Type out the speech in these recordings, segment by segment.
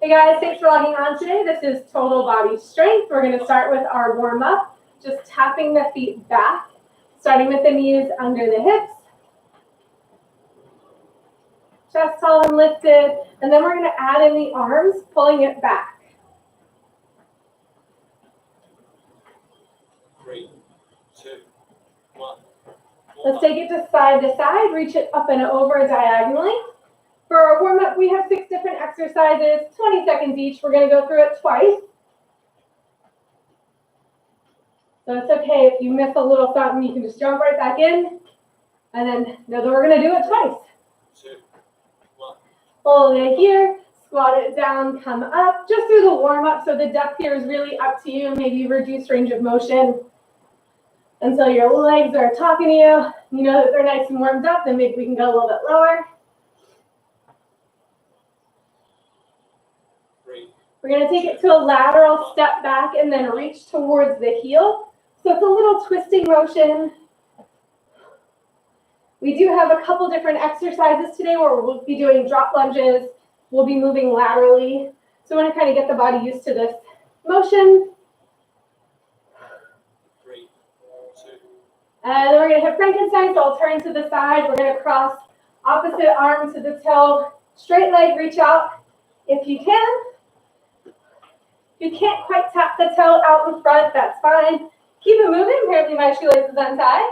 Hey guys, thanks for logging on today. This is Total Body Strength. We're going to start with our warm-up, just tapping the feet back, starting with the knees under the hips, chest tall and lifted, and then we're going to add in the arms, pulling it back. 3, 2, 1. Let's take it to side, reach it up and over diagonally. For our warm-up, we have 6 different exercises, 20 seconds each. We're going to go through it twice. So it's okay if you miss a little something, you can just jump right back in. And then know that we're going to do it twice. 2, 1. Hold it here, squat it down, come up. Just do the warm-up, so the depth here is really up to you. Maybe reduce range of motion until your legs are talking to you. You know that they're nice and warmed up, then maybe we can go a little bit lower. We're going to take it to a lateral step back and then reach towards the heel. So it's a little twisting motion. We do have a couple different exercises today where we'll be doing drop lunges. We'll be moving laterally. So we want to kind of get the body used to this motion. 3, 2. And then we're going to hit Frankenstein. So I'll turn to the side. We're going to cross opposite arm to the toe. Straight leg, reach out if you can. If you can't quite tap the toe out in front, that's fine. Keep it moving. Apparently my shoelace is untied.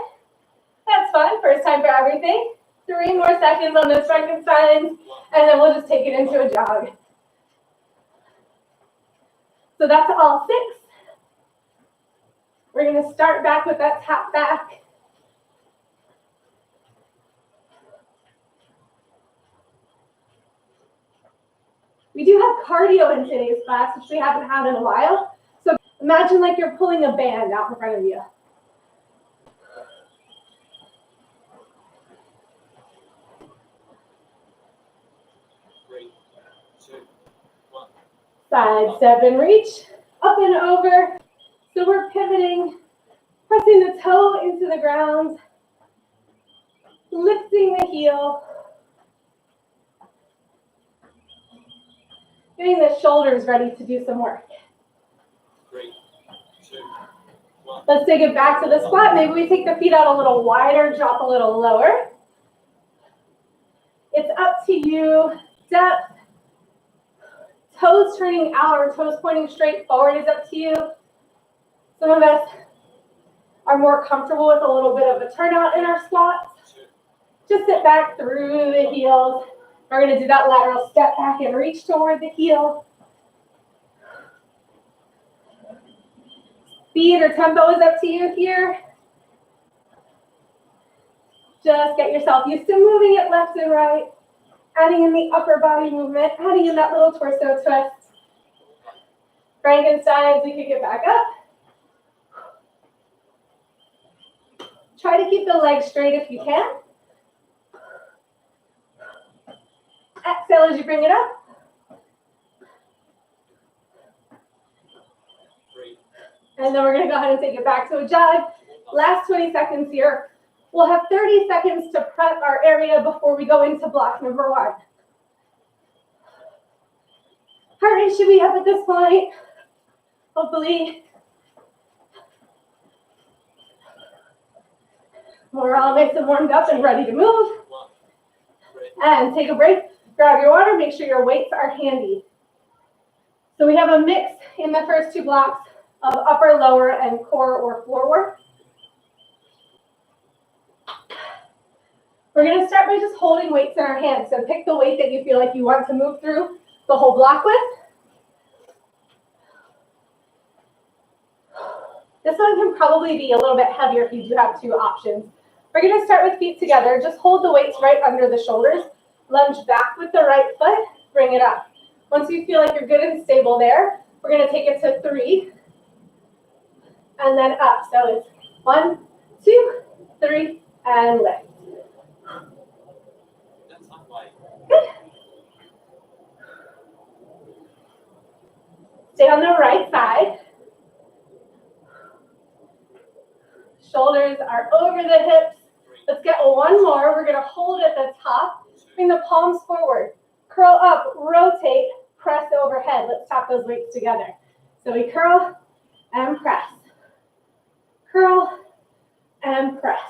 That's fine. First time for everything. 3 more seconds on those Frankensteins, and then we'll just take it into a jog. So that's all 6. We're going to start back with that tap back. We do have cardio in today's class, which we haven't had in a while. So imagine like you're pulling a band out in front of you. Side step and reach, up and over. So we're pivoting, pressing the toe into the ground, lifting the heel, getting the shoulders ready to do some work. 3, 2, 1. Let's take it back to the squat. Maybe we take the feet out a little wider, drop a little lower. It's up to you. Depth. Toes turning out or toes pointing straight forward is up to you. Some of us are more comfortable with a little bit of a turnout in our squats. Just sit back through the heels. We're going to do that lateral step back and reach toward the heel. Speed or tempo is up to you here. Just get yourself used to moving it left and right. Adding in the upper body movement, adding in that little torso twist. Frankensteins, we could get back up. Try to keep the legs straight if you can. Exhale as you bring it up. 3. And then we're going to go ahead and take it back to a jog. Last 20 seconds here. We'll have 30 seconds to prep our area before we go into block number 1. Heart rate should be up at this point, hopefully. We're all nice and warmed up and ready to move. And take a break, grab your water, make sure your weights are handy. So we have a mix in the first 2 blocks of upper, lower, and core or floor work. We're going to start by just holding weights in our hands. So pick the weight that you feel like you want to move through the whole block with. This one can probably be a little bit heavier if you do have 2 options. We're going to start with feet together. Just hold the weights right under the shoulders. Lunge back with the right foot. Bring it up. Once you feel like you're good and stable there, we're going to take it to 3. And then up. So it's 1, 2, 3, and lift. Good. Stay on the right side. Shoulders are over the hips. Let's get one more. We're going to hold at the top. Bring the palms forward. Curl up, rotate, press overhead. those weights together. So we curl and press. Curl and press.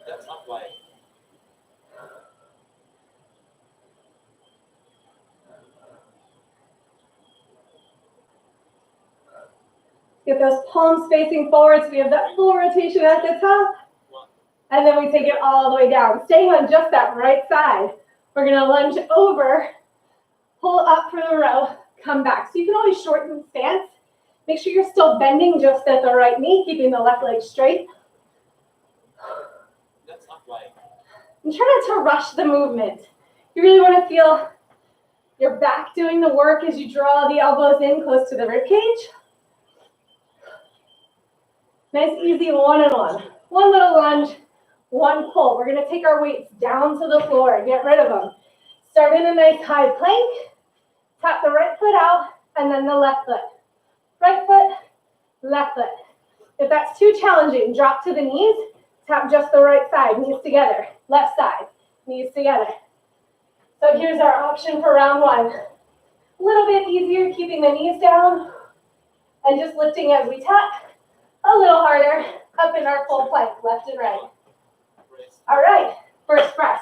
That's upright. Get those palms facing forward so we have that full rotation at the top. And then we take it all the way down. Staying on just that right side. We're gonna lunge over, pull up for the row, come back. So you can always shorten the stance. Make sure you're still bending just at the right knee, keeping the left leg straight. That's upright. And try not to rush the movement. You really want to feel your back doing the work as you draw the elbows in close to the rib cage. Nice, easy one-on-one. One little lunge, one pull. We're going to take our weights down to the floor. Get rid of them. Start in a nice high plank. Tap the right foot out, and then the left foot. Right foot, left foot. If that's too challenging, drop to the knees. Tap just the right side, knees together. Left side, knees together. So here's our option for round one. A little bit easier, keeping the knees down and just lifting as we tap. A little harder, up in our full plank, left and right. All right, first press.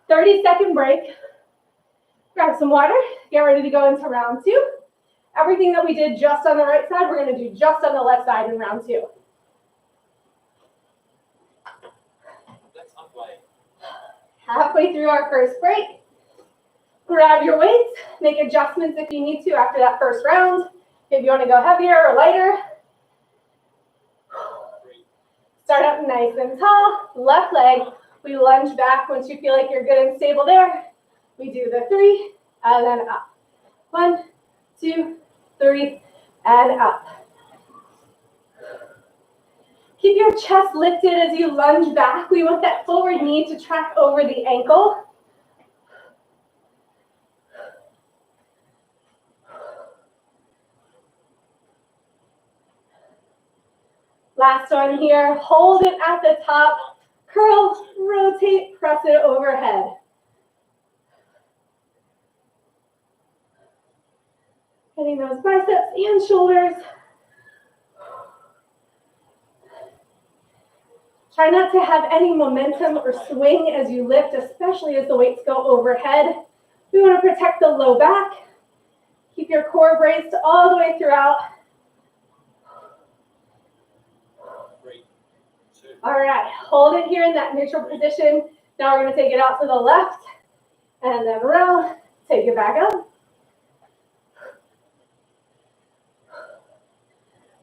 30-second break. Grab some water, get ready to go into round two. Everything that we did just on the right side, we're gonna do just on the left side in round two. That's upright. Halfway through our first break, grab your weights, make adjustments if you need to after that first round. If you wanna go heavier or lighter. Start up nice and tall, left leg. We lunge back once you feel like you're good and stable there. We do the 3 and then up. 1, 2, 3, and up. Keep your chest lifted as you lunge back. We want that forward knee to track over the ankle. Last one here, hold it at the top, curl, rotate, press it overhead. Getting those biceps and shoulders. Try not to have any momentum or swing as you lift, especially as the weights go overhead. We want to protect the low back. Keep your core braced all the way throughout. All right, hold it here in that neutral position. Now we're going to take it out to the left and then row, take it back up.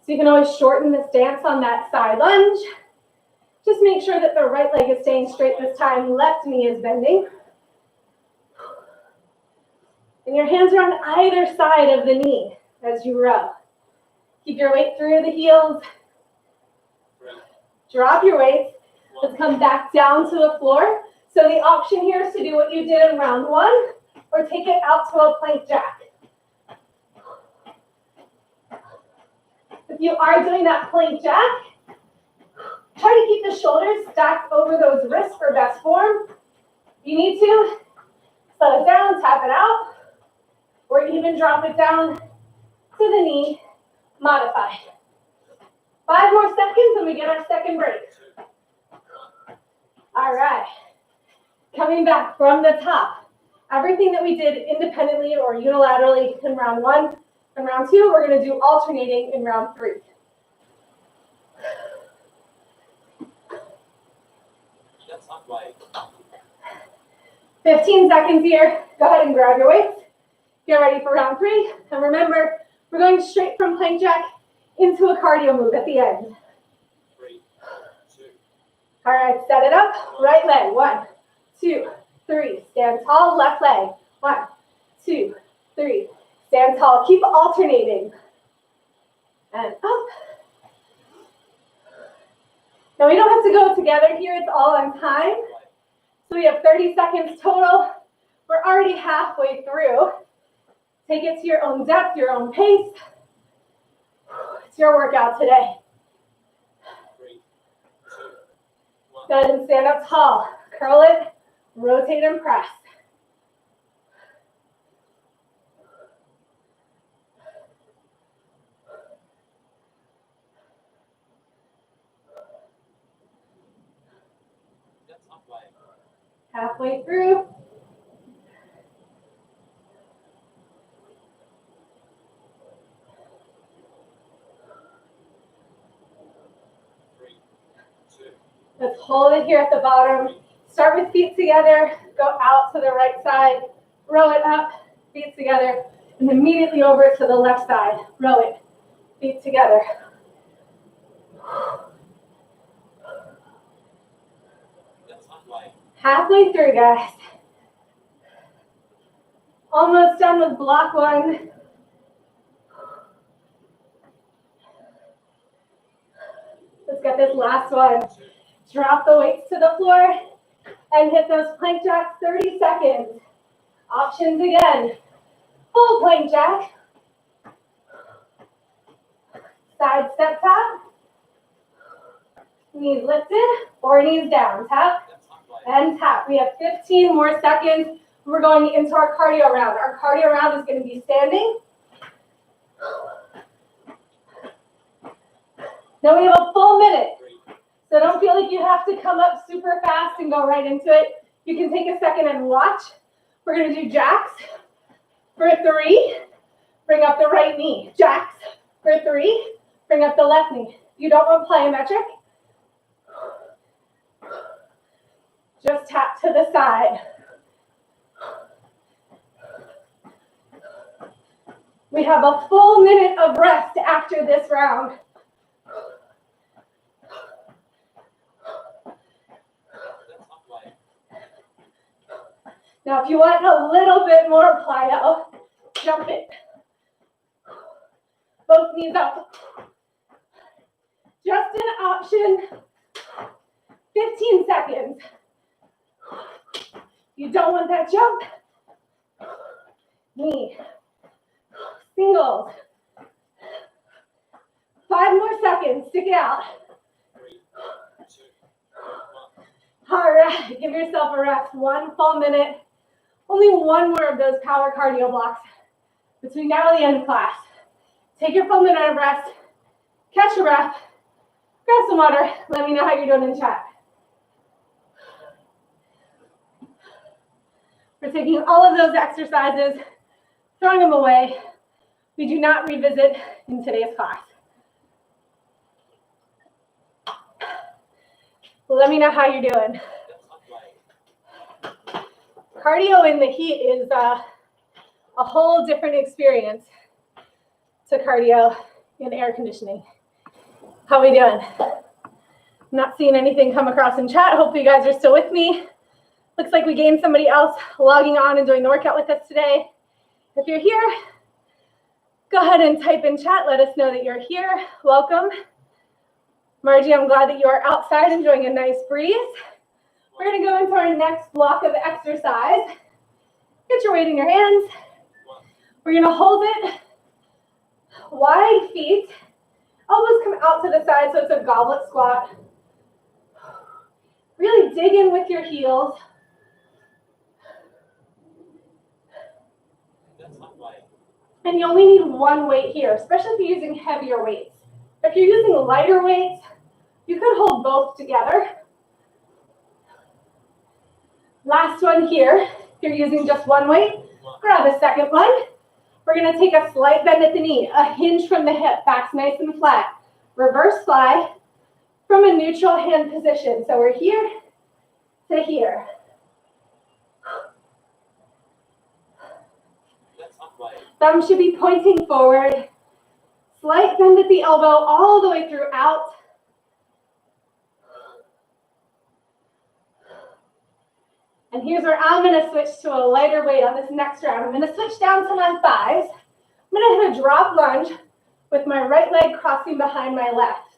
So you can always shorten the stance on that side lunge. Just make sure that the right leg is staying straight this time, left knee is bending. And your hands are on either side of the knee as you row. Keep your weight through the heels. Drop your weights. Let's come back down to the floor. So the option here is to do what you did in round one or take it out to a plank jack. If you are doing that plank jack, try to keep the shoulders stacked over those wrists for best form. If you need to, slow it down, tap it out, or even drop it down to the knee, modified. 5 more seconds and we get our second break. All right, coming back from the top. Everything that we did independently or unilaterally in round one and round two, we're gonna do alternating in round 3. That's upright. 15 seconds here. Go ahead and grab your weights. Get ready for round 3. And remember, we're going straight from plank jack into a cardio move at the end. 3, 2. All right, set it up. Right leg. 1, 2, 3. Stand tall. Left leg. 1, 2, 3. Stand tall. Keep alternating. And up. Now we don't have to go together here. It's all on time. So we have 30 seconds total. We're already halfway through. Take it to your own depth, your own pace. It's your workout today. 3, 2, 1. Go ahead and stand up tall. Curl it, rotate and press. Halfway through. 3, 2, Let's hold it here at the bottom. Start with feet together, go out to the right side, row it up, feet together, and immediately over to the left side. Row it, feet together. that's underway. Halfway through, guys. Almost done with block one. Let's get this last one. Drop the weights to the floor and hit those plank jacks 30 seconds. Options again. Full plank jack. Side step tap. Knees lifted or knees down. Tap That's underway. and tap. We have 15 more seconds. We're going into our cardio round. Our cardio round is going to be standing. Then we have a full minute. 3, So don't feel like you have to come up super fast and go right into it. You can take a second and watch. We're going to do jacks for 3. Bring up the right knee. Jacks for 3. Bring up the left knee. You don't want plyometric. Just tap to the side. We have a full minute of rest after this round. that's underway. Now, if you want a little bit more plyo, jump it. Both knees up. Just an option. 15 seconds. You don't want that jump. Knee. Singles. 5 more seconds. Stick it out. 3, 2, 1. All right. Give yourself a rest. 1 full minute. Only 1 more of those power cardio blocks between now and the end of class. Take your full minute of rest. Catch your breath. Grab some water. Let me know how you're doing in chat. We're taking all of those exercises, throwing them away. We do not revisit in today's class. Let me know how you're doing. That's underway. Cardio in the heat is a whole different experience to cardio in air conditioning. How we doing? Not seeing anything come across in chat. Hopefully you guys are still with me. Looks like we gained somebody else logging on and doing the workout with us today. If you're here, go ahead and type in chat. Let us know that you're here. Welcome. Margie, I'm glad that you are outside enjoying a nice breeze. We're going to go into our next block of exercise. Get your weight in your hands. We're going to hold it. Wide feet. Elbows come out to the side so it's a goblet squat. Really dig in with your heels. That's underway. And you only need 1 weight here, especially if you're using heavier weights. If you're using lighter weights, you could hold both together. Last one here. If you're using just 1 weight, grab a second one. We're going to take a slight bend at the knee, a hinge from the hip, back's nice and flat. Reverse fly from a neutral hand position. So we're here to here. That's underway. Thumb should be pointing forward. Slight bend at the elbow all the way through out. And here's where I'm going to switch to a lighter weight on this next round. I'm going to switch down to my thighs. I'm going to hit a drop lunge with my right leg crossing behind my left.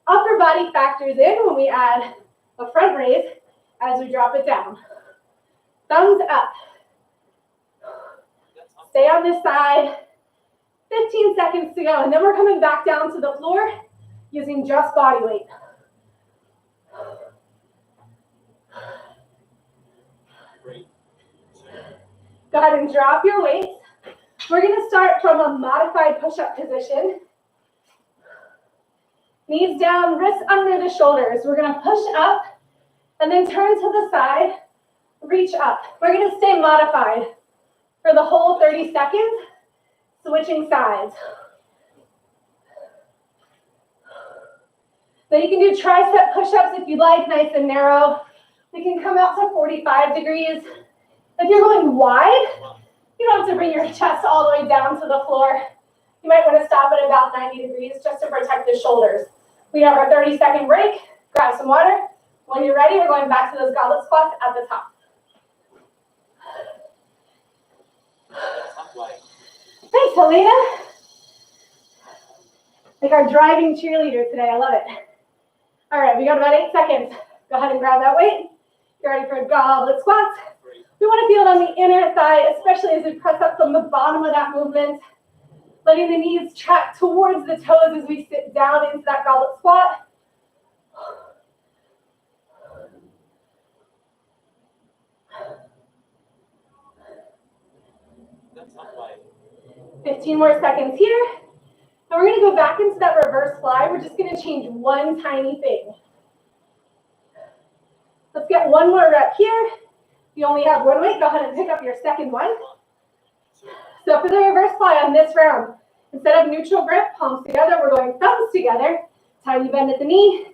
Upper body factors in when we add a front raise as we drop it down. Thumbs up. That's underway. Stay on this side. 15 seconds to go. And then we're coming back down to the floor using just body weight. 3, 2, Go ahead and drop your weights. We're going to start from a modified push-up position. Knees down, wrists under the shoulders. We're going to push up and then turn to the side reach up. We're gonna stay modified for the whole 30 seconds, switching sides. Then you can do tricep push-ups if you'd like, nice and narrow. We can come out to 45 degrees. If you're going wide, you don't have to bring your chest all the way down to the floor. You might want to stop at about 90 degrees just to protect the shoulders. We have our 30-second break. Grab some water. When you're ready, we're going back to those goblet squats at the top. Top right. Thanks, Helena. Like our driving cheerleader today. I love it. All right, we got about 8 seconds. Go ahead and grab that weight. You're ready for goblet squats. We want to feel it on the inner thigh, especially as we press up from the bottom of that movement. Letting the knees track towards the toes as we sit down into that goblet squat. Top right. 15 more seconds here. And we're going to go back into that reverse fly. We're just going to change one tiny thing. Let's get one more rep here. If you only have one weight, go ahead and pick up your second one. So for the reverse fly on this round, instead of neutral grip, palms together, we're going thumbs together. Tiny bend at the knee,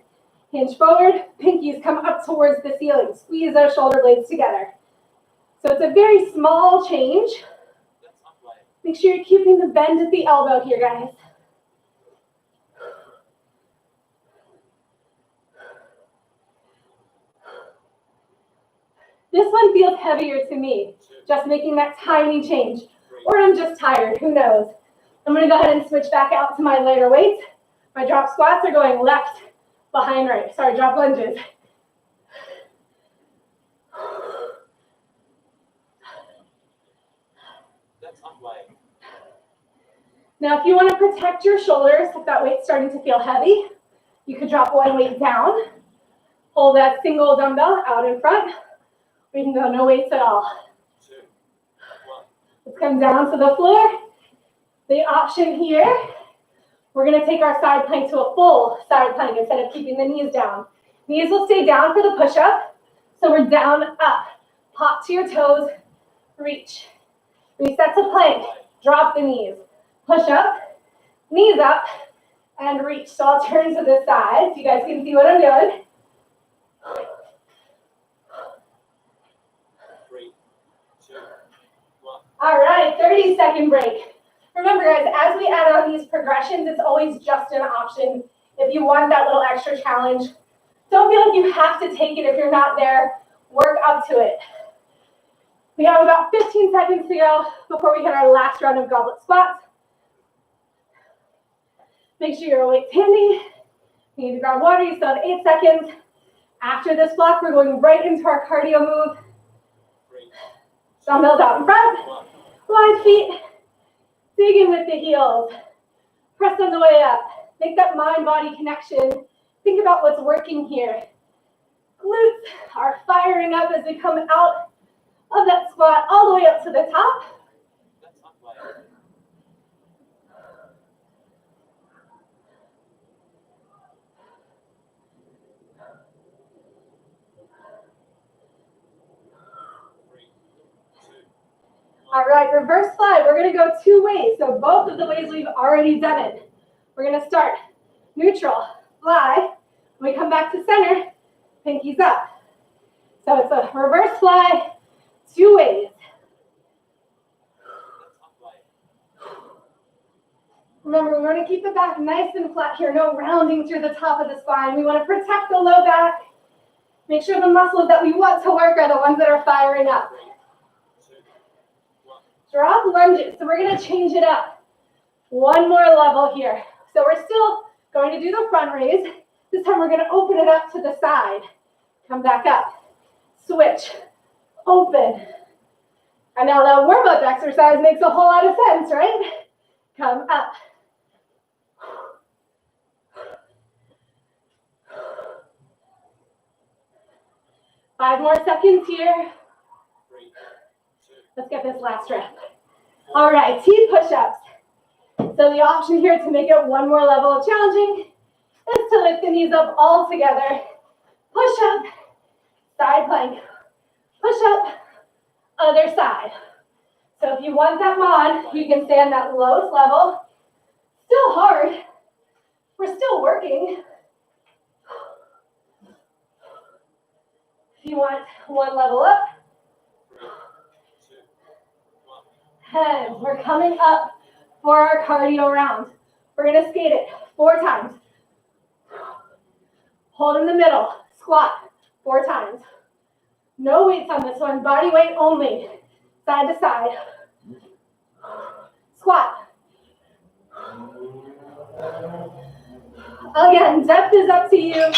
hinge forward, pinkies come up towards the ceiling. Squeeze those shoulder blades together. So it's a very small change. Make sure you're keeping the bend at the elbow here, guys. This one feels heavier to me, just making that tiny change. Or I'm just tired, who knows? I'm gonna go ahead and switch back out to my lighter weights. My drop squats are going left behind right. Sorry, drop lunges. Top right. Now, if you want to protect your shoulders, if that weight's starting to feel heavy, you could drop one weight down. Hold that single dumbbell out in front. We can go no weights at all. Let's come down to the floor. The option here, we're going to take our side plank to a full side plank instead of keeping the knees down. Knees will stay down for the push-up. So we're down, up. Pop to your toes, reach. Reset to plank, drop the knees. Push up, knees up, and reach. So I'll turn to the side so you guys can see what I'm doing. 3, 2, 1. All right, 30-second break. Remember, guys, as we add on these progressions, it's always just an option. If you want that little extra challenge, don't feel like you have to take it if you're not there. Work up to it. We have about 15 seconds to go before we hit our last round of goblet squats. Make sure your weight's handy. You need to grab water. You still have 8 seconds. After this block, we're going right into our cardio move. Dumbbells out in front. Wide feet. Dig in with the heels. Press on the way up. Make that mind-body connection. Think about what's working here. Glutes are firing up as we come out of that squat all the way up to the top. All right, reverse fly. We're going to go 2 ways. So both of the ways we've already done it. We're going to start neutral, fly. When we come back to center, pinkies up. So it's a reverse fly, 2 ways. Remember, we want to keep the back nice and flat here. No rounding through the top of the spine. We want to protect the low back. Make sure the muscles that we want to work are the ones that are firing up. Drop lunges. So we're going to change it up. One more level here. So we're still going to do the front raise. This time we're going to open it up to the side. Come back up. Switch. Open. And now that warm-up exercise makes a whole lot of sense, right? Come up. Five more seconds here. Let's get this last rep. All right, T push-ups. So the option here to make it one more level of challenging is to lift the knees up all together. Push up, side plank, Push up, other side. So if you want that mod, you can stay on that lowest level. Still hard. We're still working. If you want one level up, 3, 2, 1. and we're coming up for our cardio round. We're gonna skate it 4 times. Hold in the middle, squat 4 times. No weights on this one, body weight only, side to side. Squat. Again, depth is up to you.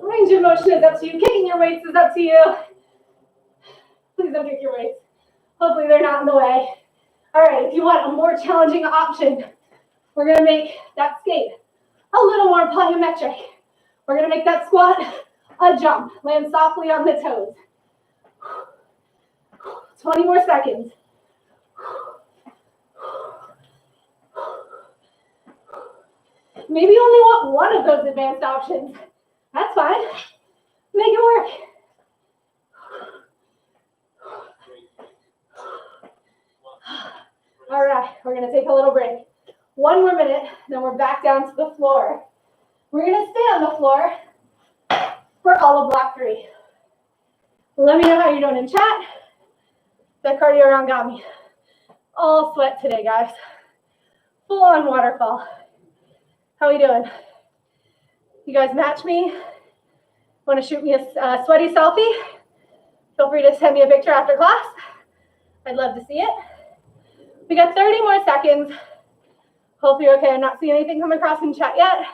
Range of motion is up to you. Kicking your weights is up to you. Please don't kick your weights. Hopefully they're not in the way. All right, if you want a more challenging option, we're gonna make that skate a little more plyometric. We're gonna make that squat a jump. Land softly on the toes. 20 more seconds. Maybe you only want one of those advanced options. That's fine. Make it work. 3, 2, 1. All right, we're gonna take a little break. 1 more minute, then we're back down to the floor. We're gonna stay on the floor for all of block 3. Let me know how you're doing in chat. That cardio round got me. All sweat today, guys. Full on waterfall. How we doing? You guys match me? Want to shoot me a sweaty selfie? Feel free to send me a picture after class. I'd love to see it. We got 30 more seconds. Hope you're okay. I'm not seeing anything come across in chat yet.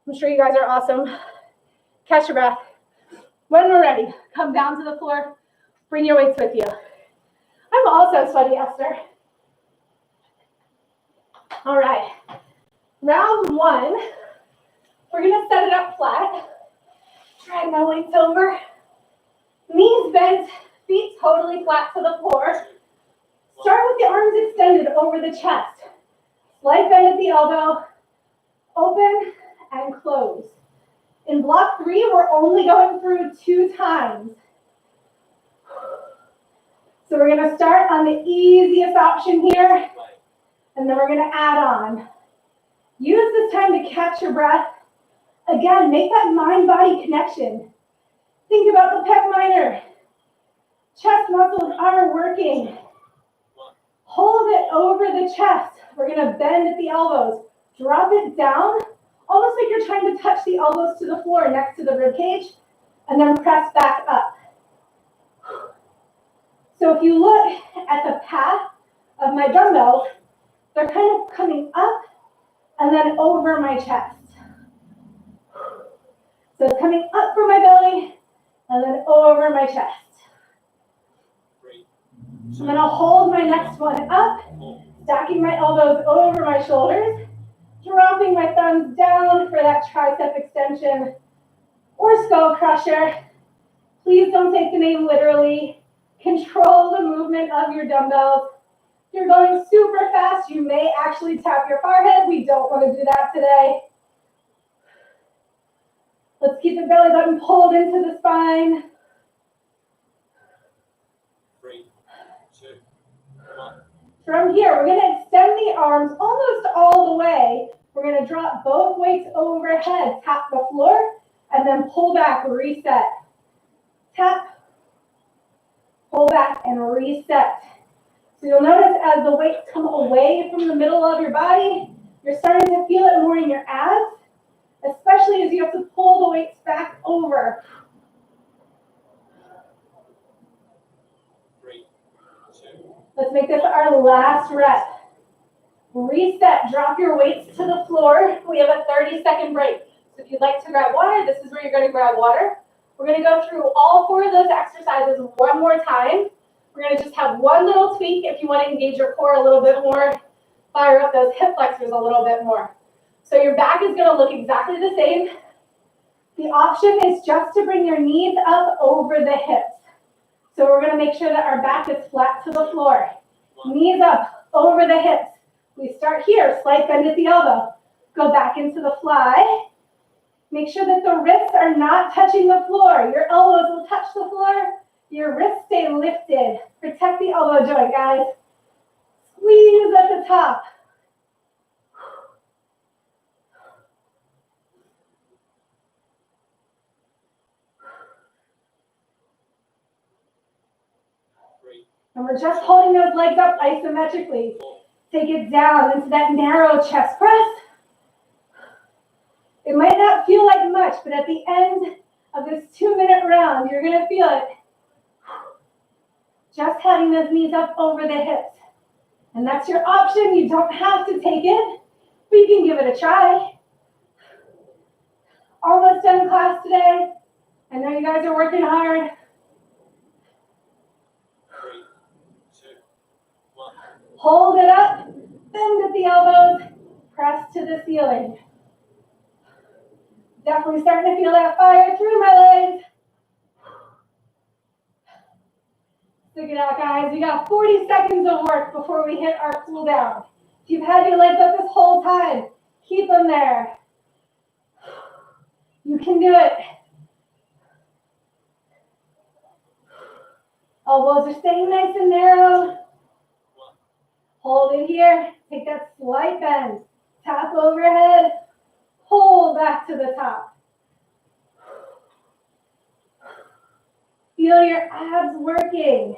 I'm sure you guys are awesome. Catch your breath. When we're ready, come down to the floor. Bring your weights with you. I'm also sweaty, Esther. All right. Round 1, we're gonna set it up flat. Drag my weights over. Knees bent, feet totally flat to the floor. Start with the arms extended over the chest. Slight bend at the elbow. Open and close. In block 3, we're only going through 2 times. So we're gonna start on the easiest option here, and then we're gonna add on. Use this time to catch your breath. Again, make that mind-body connection. Think about the pec minor. Chest muscles are working. Hold it over the chest. We're gonna bend at the elbows. Drop it down, almost like you're trying to touch the elbows to the floor next to the rib cage, and then press back up. So if you look at the path of my dumbbells, they're kind of coming up and then over my chest. So it's coming up from my belly and then over my chest. 3, I'm gonna hold my next one up, stacking my elbows over my shoulders, dropping my thumbs down for that tricep extension or skull crusher. Please don't take the name literally. Control the movement of your dumbbells. If you're going super fast, you may actually tap your forehead. We don't want to do that today. Let's keep the belly button pulled into the spine. 3, 2, 1. From here, we're going to extend the arms almost all the way. We're going to drop both weights overhead, tap the floor, and then pull back, reset. Tap, pull back, and reset. So you'll notice as the weights come away from the middle of your body, you're starting to feel it more in your abs, especially as you have to pull the weights back over. 3, 2. Let's make this our last rep. Reset, drop your weights to the floor. We have a 30-second break. So if you'd like to grab water, this is where you're going to grab water. We're going to go through all 4 of those exercises one more time. We're going to just have one little tweak if you want to engage your core a little bit more, fire up those hip flexors a little bit more. So your back is going to look exactly the same. The option is just to bring your knees up over the hips. So we're going to make sure that our back is flat to the floor. Knees up over the hips. We start here, slight bend at the elbow. Go back into the fly. Make sure that the wrists are not touching the floor. Your elbows will touch the floor. Your wrists stay lifted. Protect the elbow joint, guys. Squeeze at the top. And we're just holding those legs up isometrically. Take it down into that narrow chest press. It might not feel like much, but at the end of this 2-minute round, you're gonna feel it. Just having those knees up over the hips. And that's your option. You don't have to take it, but you can give it a try. Almost done class today. I know you guys are working hard. 3, 2, 1. Hold it up, bend at the elbows, press to the ceiling. Definitely starting to feel that fire through my legs. Stick it out, guys. We got 40 seconds of work before we hit our cool down. If you've had your legs up this whole time, keep them there. You can do it. Elbows are staying nice and narrow. Hold it here. Take that slight bend. Tap overhead. Pull back to the top. Feel your abs working.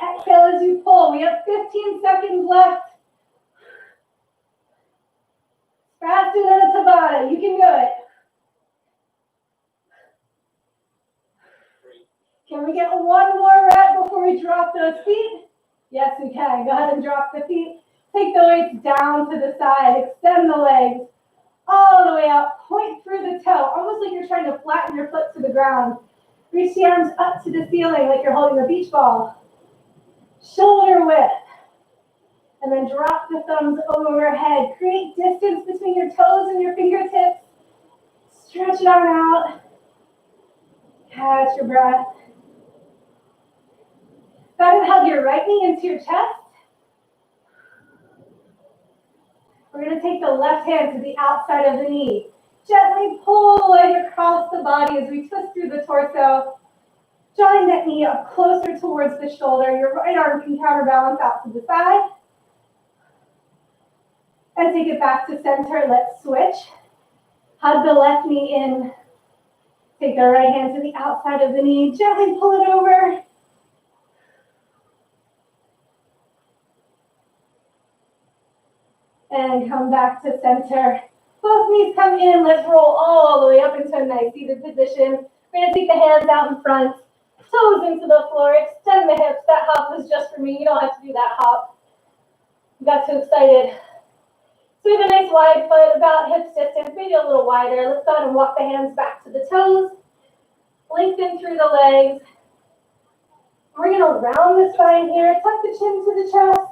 Exhale as you pull. We have 15 seconds left. Faster than a Tabata. You can do it. Can we get one more rep before we drop those feet? Yes, we can. Go ahead and drop the feet. Take the weights down to the side. Extend the legs all the way up. Point through the toe, almost like you're trying to flatten your foot to the ground. Reach the arms up to the ceiling like you're holding a beach ball. Shoulder width. And then drop the thumbs overhead. Create distance between your toes and your fingertips. Stretch it on out. Catch your breath. Go ahead and hug your right knee into your chest. We're going to take the left hand to the outside of the knee. Gently pull the leg across the body as we twist through the torso. Drawing that knee up closer towards the shoulder. Your right arm can counterbalance out to the side. And take it back to center. Let's switch. Hug the left knee in. Take the right hand to the outside of the knee. Gently pull it over. And come back to center. Both knees come in. Let's roll all the way up into a nice seated position. We're going to take the hands out in front. Toes into the floor. Extend the hips. That hop was just for me. You don't have to do that hop. You got too excited. So we have a nice wide foot, about hips distance, maybe a little wider. Let's go ahead and walk the hands back to the toes. Lengthen through the legs. We're going to round the spine here. Tuck the chin to the chest.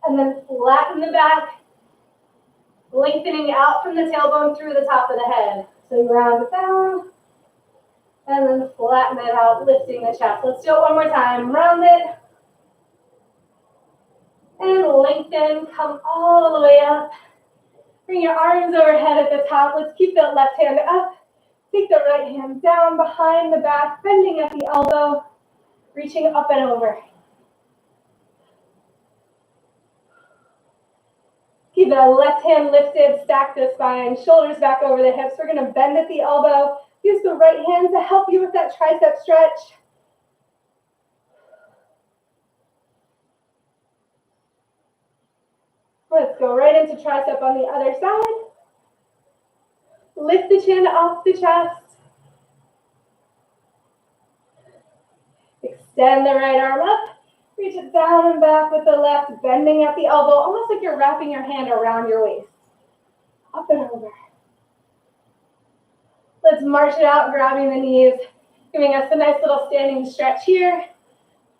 And then flatten the back. Lengthening out from the tailbone through the top of the head. So you round it down. And then flatten it out, lifting the chest. Let's do it one more time. Round it. And lengthen. Come all the way up. Bring your arms overhead at the top. Let's keep that left hand up. Take the right hand down behind the back, bending at the elbow, reaching up and over. Keep that left hand lifted, stack the spine, shoulders back over the hips. We're going to bend at the elbow. Use the right hand to help you with that tricep stretch. Let's go right into tricep on the other side. Lift the chin off the chest. Extend the right arm up. Reach it down and back with the left, bending at the elbow, almost like you're wrapping your hand around your waist. Up and over. Let's march it out, grabbing the knees, giving us a nice little standing stretch here.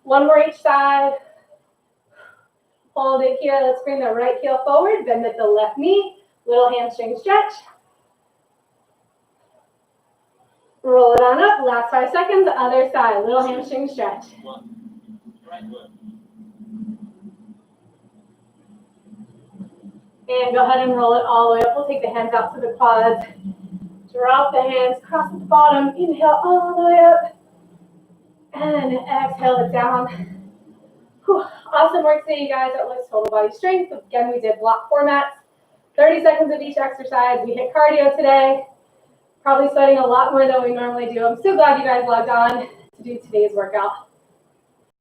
One more each side. Hold it here. Let's bring the right heel forward, bend at the left knee, little hamstring stretch. Roll it on up, last 5 seconds, other side, little hamstring stretch. And go ahead and roll it all the way up. We'll take the hands out to the quads. Drop the hands, cross at the bottom, inhale all the way up, and exhale it down. Whew. Awesome work today, you guys. That was total body strength. Again, we did block formats, 30 seconds of each exercise. We hit cardio today. Probably sweating a lot more than we normally do. I'm so glad you guys logged on to do today's workout.